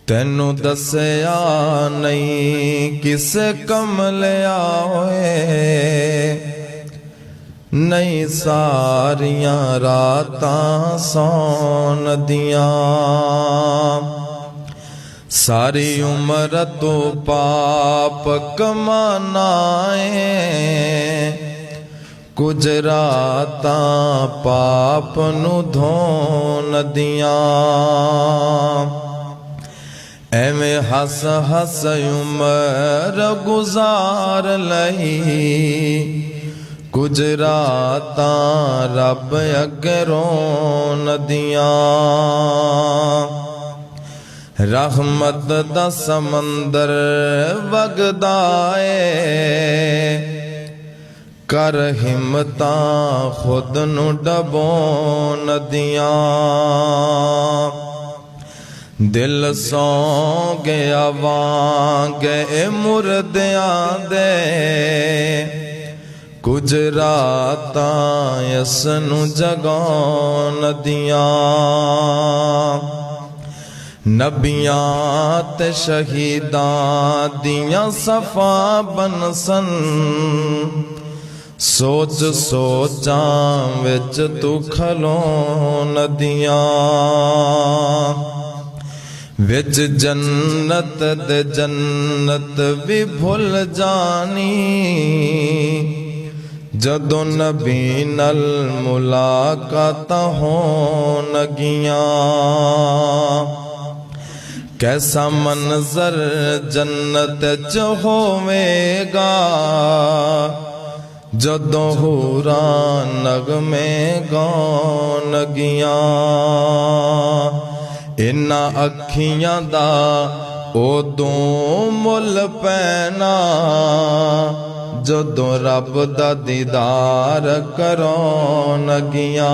ਤੈਨੂੰ ਦੱਸਿਆ ਨਹੀਂ ਕਿਸ ਕੰਮ ਲਿਆ ਹੋਏ, ਨਹੀਂ ਸਾਰੀਆਂ ਰਾਤਾਂ ਸੌਣ ਦੀਆਂ। ਸਾਰੀ ਉਮਰ ਤੋਂ ਪਾਪ ਕਮਾਨਾ ਏ, ਕੁਝ ਰਾਤਾਂ ਪਾਪ ਨੂੰ ਧੋਣ ਦੀਆਂ। ਐਵੇਂ ਹੱਸ ਹੱਸ ਉਮਰ ਗੁਜ਼ਾਰ ਲਈ, ਕੁਝ ਰਾਤਾਂ ਰੱਬ ਅੱਗੇ ਰੋਣ ਦੀਆਂ। ਰਹਿਮਤ ਦਾ ਸਮੁੰਦਰ ਵਗਦਾ ਏ, ਕਰ ਹਿੰਮਤਾਂ ਖੁਦ ਨੂੰ ਡਬੋਣ ਦੀਆਂ। ਦਿਲ ਸੌ ਗਿਆ ਵਾਂਗ ਮੁਰਦਿਆਂ ਦੇ, ਕੁਝ ਰਾਤਾਂ ਇਸ ਨੂੰ ਜਗਾਉਣ ਦੀਆਂ। ਨਬੀਆਂ ਤੇ ਸ਼ਹੀਦਾਂ ਦੀਆਂ ਸਫਾ ਬਨਸਨ, ਸੋਚ ਸੋਚਾਂ ਵਿੱਚ ਤੂੰ ਖਲੋਣ ਦੀਆਂ। ਵਿੱਚ ਜੰਨਤ ਦੇ ਜੰਨਤ ਵੀ ਭੁੱਲ ਜਾਣੀ, ਜਦੋਂ ਨਬੀ ਨਾਲ ਮੁਲਾਕਾਤਾਂ ਹੋਣਗੀਆਂ। ਕੈਸਾ ਮੰਜ਼ਰ ਜੰਨਤ ਚ ਹੋਵੇਗਾ, ਜਦੋਂ ਹੂਰਾਂ ਨਗਮੇ ਗਾਉਣਗੀਆਂ। ਇਨ੍ਹਾਂ ਅੱਖੀਆਂ ਦਾ ਉਦੋਂ ਮੁੱਲ ਪੈਣਾ, ਜਦੋਂ ਰੱਬ ਦਾ ਦੀਦਾਰ ਕਰਾਉਣਗੀਆਂ।